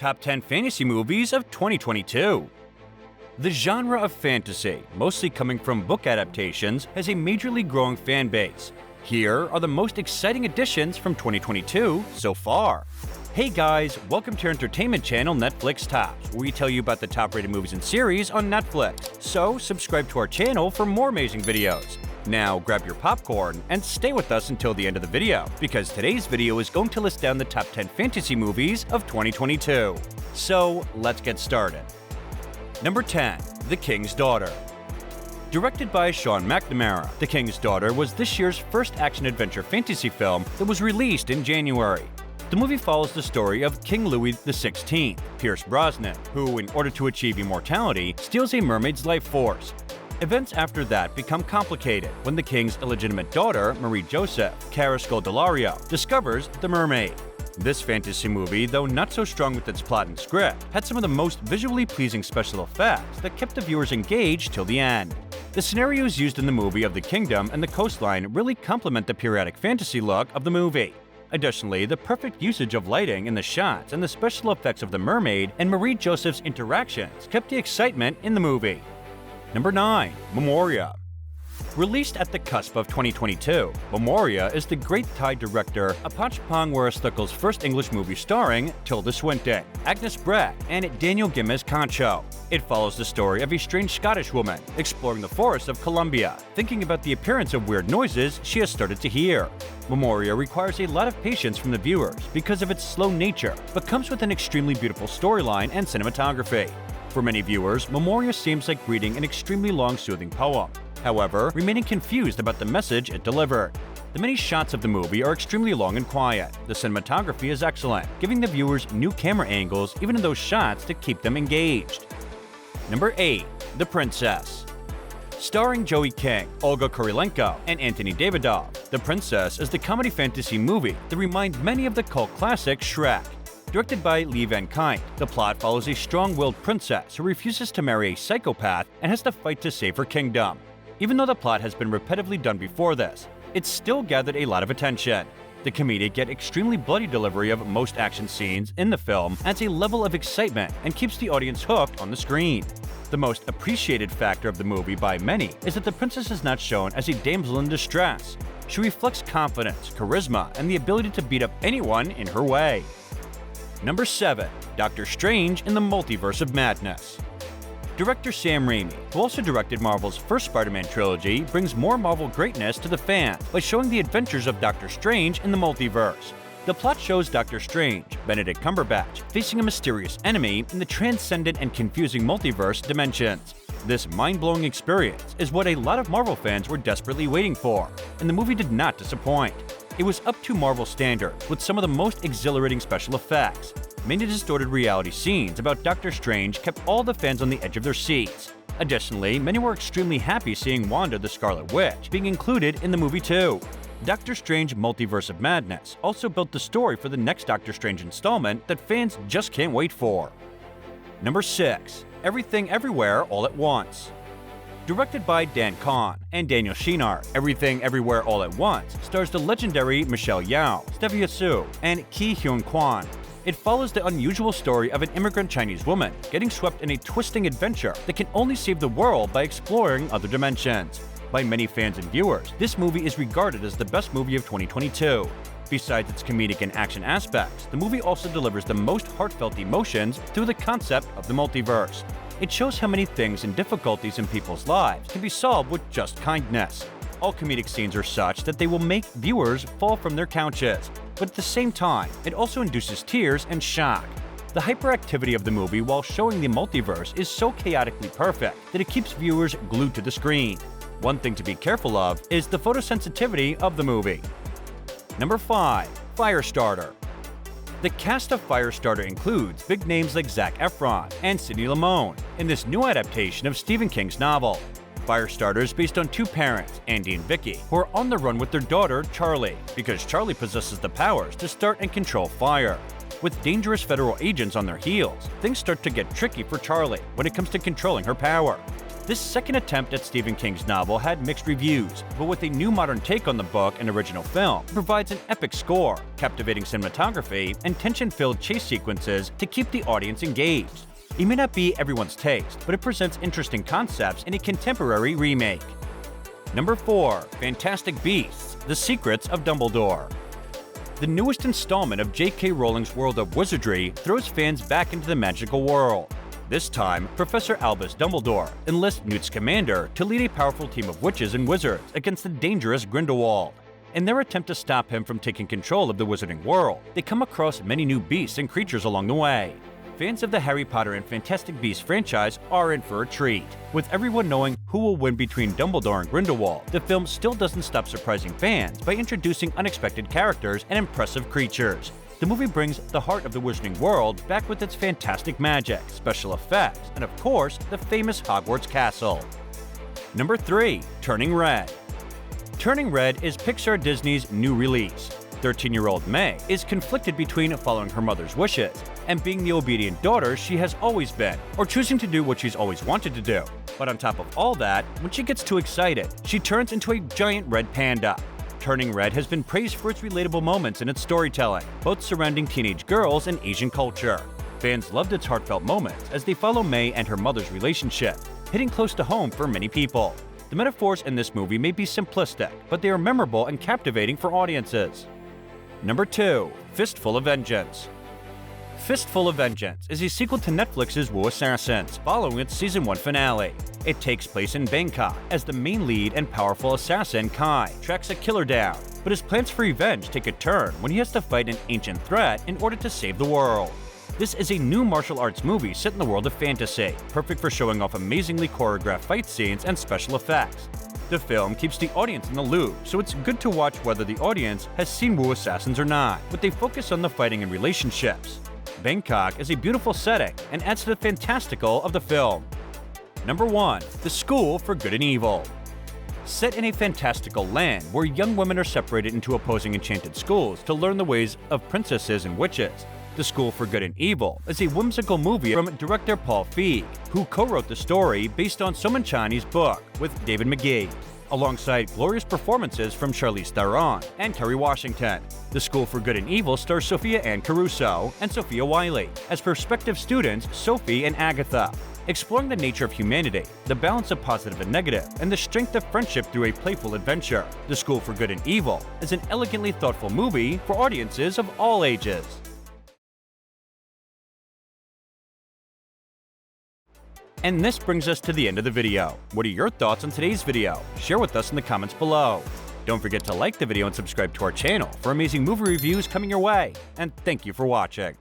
Top 10 Fantasy Movies of 2022. The genre of fantasy, mostly coming from book adaptations, has a majorly growing fan base. Here are the most exciting additions from 2022 so far. Hey guys, welcome to our entertainment channel Netflix Tops, where we tell you about the top-rated movies and series on Netflix. So subscribe to our channel for more amazing videos. Now grab your popcorn and stay with us until the end of the video, because today's video is going to list down the top 10 fantasy movies of 2022. So let's get started. Number 10. The King's Daughter. Directed by Sean McNamara, The King's Daughter was this year's first action-adventure fantasy film that was released in January. The movie follows the story of King Louis XVI, Pierce Brosnan, who, in order to achieve immortality, steals a mermaid's life force. Events after that become complicated when the king's illegitimate daughter, Marie Joseph, Caruso discovers the mermaid. This fantasy movie, though not so strong with its plot and script, had some of the most visually pleasing special effects that kept the viewers engaged till the end. The scenarios used in the movie of the kingdom and the coastline really complement the periodic fantasy look of the movie. Additionally, the perfect usage of lighting in the shots and the special effects of the mermaid and Marie Joseph's interactions kept the excitement in the movie. Number 9. Memoria. Released at the cusp of 2022, Memoria is the Great Thai director Apachapong Weerasethakul's first English movie starring Tilda Swinton, Agnes Brett, and Daniel Gimez Concho. It follows the story of a strange Scottish woman exploring the forests of Colombia, thinking about the appearance of weird noises she has started to hear. Memoria requires a lot of patience from the viewers because of its slow nature, but comes with an extremely beautiful storyline and cinematography. For many viewers, Memoria seems like reading an extremely long, soothing poem, however, remaining confused about the message it delivered. The many shots of the movie are extremely long and quiet. The cinematography is excellent, giving the viewers new camera angles even in those shots to keep them engaged. Number 8. The Princess. Starring Joey King, Olga Kurylenko, and Anthony Davidov, The Princess is the comedy fantasy movie that reminds many of the cult classic Shrek. Directed by Lee Van Kine, the plot follows a strong-willed princess who refuses to marry a psychopath and has to fight to save her kingdom. Even though the plot has been repetitively done before this, it still gathered a lot of attention. The comedic yet extremely bloody delivery of most action scenes in the film adds a level of excitement and keeps the audience hooked on the screen. The most appreciated factor of the movie by many is that the princess is not shown as a damsel in distress. She reflects confidence, charisma, and the ability to beat up anyone in her way. Number 7. Doctor Strange in the Multiverse of Madness. Director Sam Raimi, who also directed Marvel's first Spider-Man trilogy, brings more Marvel greatness to the fans by showing the adventures of Doctor Strange in the multiverse. The plot shows Doctor Strange, Benedict Cumberbatch, facing a mysterious enemy in the transcendent and confusing multiverse dimensions. This mind-blowing experience is what a lot of Marvel fans were desperately waiting for, and the movie did not disappoint. It was up to Marvel standards with some of the most exhilarating special effects. Many distorted reality scenes about Doctor Strange kept all the fans on the edge of their seats. Additionally, many were extremely happy seeing Wanda the Scarlet Witch being included in the movie too. Doctor Strange Multiverse of Madness also built the story for the next Doctor Strange installment that fans just can't wait for. Number 6. Everything Everywhere All at Once. Directed by Dan Kahn and Daniel Scheinert, Everything Everywhere All at Once stars the legendary Michelle Yeoh, Stevia Su, and Ki Hyun Kwan. It follows the unusual story of an immigrant Chinese woman getting swept in a twisting adventure that can only save the world by exploring other dimensions. By many fans and viewers, this movie is regarded as the best movie of 2022. Besides its comedic and action aspects, the movie also delivers the most heartfelt emotions through the concept of the multiverse. It shows how many things and difficulties in people's lives can be solved with just kindness. All comedic scenes are such that they will make viewers fall from their couches, but at the same time, it also induces tears and shock. The hyperactivity of the movie while showing the multiverse is so chaotically perfect that it keeps viewers glued to the screen. One thing to be careful of is the photosensitivity of the movie. Number 5. Firestarter. The cast of Firestarter includes big names like Zac Efron and Sidney Lamone in this new adaptation of Stephen King's novel. Firestarter is based on two parents, Andy and Vicky, who are on the run with their daughter, Charlie, because Charlie possesses the powers to start and control fire. With dangerous federal agents on their heels, things start to get tricky for Charlie when it comes to controlling her power. This second attempt at Stephen King's novel had mixed reviews, but with a new modern take on the book and original film, it provides an epic score, captivating cinematography, and tension-filled chase sequences to keep the audience engaged. It may not be everyone's taste, but it presents interesting concepts in a contemporary remake. Number 4. Fantastic Beasts: The Secrets of Dumbledore. The newest installment of J.K. Rowling's World of Wizardry throws fans back into the magical world. This time, Professor Albus Dumbledore enlists Newt Scamander to lead a powerful team of witches and wizards against the dangerous Grindelwald. In their attempt to stop him from taking control of the wizarding world, they come across many new beasts and creatures along the way. Fans of the Harry Potter and Fantastic Beasts franchise are in for a treat. With everyone knowing who will win between Dumbledore and Grindelwald, the film still doesn't stop surprising fans by introducing unexpected characters and impressive creatures. The movie brings the heart of the wizarding world back with its fantastic magic, special effects, and of course, the famous Hogwarts castle. Number 3. Turning Red. Turning Red is Pixar Disney's new release. 13-year-old May is conflicted between following her mother's wishes and being the obedient daughter she has always been, or choosing to do what she's always wanted to do. But on top of all that, when she gets too excited, she turns into a giant red panda. Turning Red has been praised for its relatable moments in its storytelling, both surrounding teenage girls and Asian culture. Fans loved its heartfelt moments as they follow May and her mother's relationship, hitting close to home for many people. The metaphors in this movie may be simplistic, but they are memorable and captivating for audiences. Number 2. Fistful of Vengeance. Fistful of Vengeance is a sequel to Netflix's Wu Assassins, following its Season 1 finale. It takes place in Bangkok, as the main lead and powerful assassin Kai tracks a killer down, but his plans for revenge take a turn when he has to fight an ancient threat in order to save the world. This is a new martial arts movie set in the world of fantasy, perfect for showing off amazingly choreographed fight scenes and special effects. The film keeps the audience in the loop, so it's good to watch whether the audience has seen Wu Assassins or not, but they focus on the fighting and relationships. Bangkok is a beautiful setting and adds to the fantastical of the film. Number 1. The School for Good and Evil. Set in a fantastical land where young women are separated into opposing enchanted schools to learn the ways of princesses and witches, The School for Good and Evil is a whimsical movie from director Paul Feig, who co-wrote the story based on Soman Chainani's book with David Magee, alongside glorious performances from Charlize Theron and Kerry. The School for Good and Evil stars Sophia and Caruso and Sophia Wylie as prospective students Sophie and Agatha, exploring the nature of humanity, the balance of positive and negative, and the strength of friendship through a playful adventure. The School for Good and Evil is an elegantly thoughtful movie for audiences of all ages. And this brings us to the end of the video. What are your thoughts on today's video? Share with us in the comments below. Don't forget to like the video and subscribe to our channel for amazing movie reviews coming your way. And thank you for watching.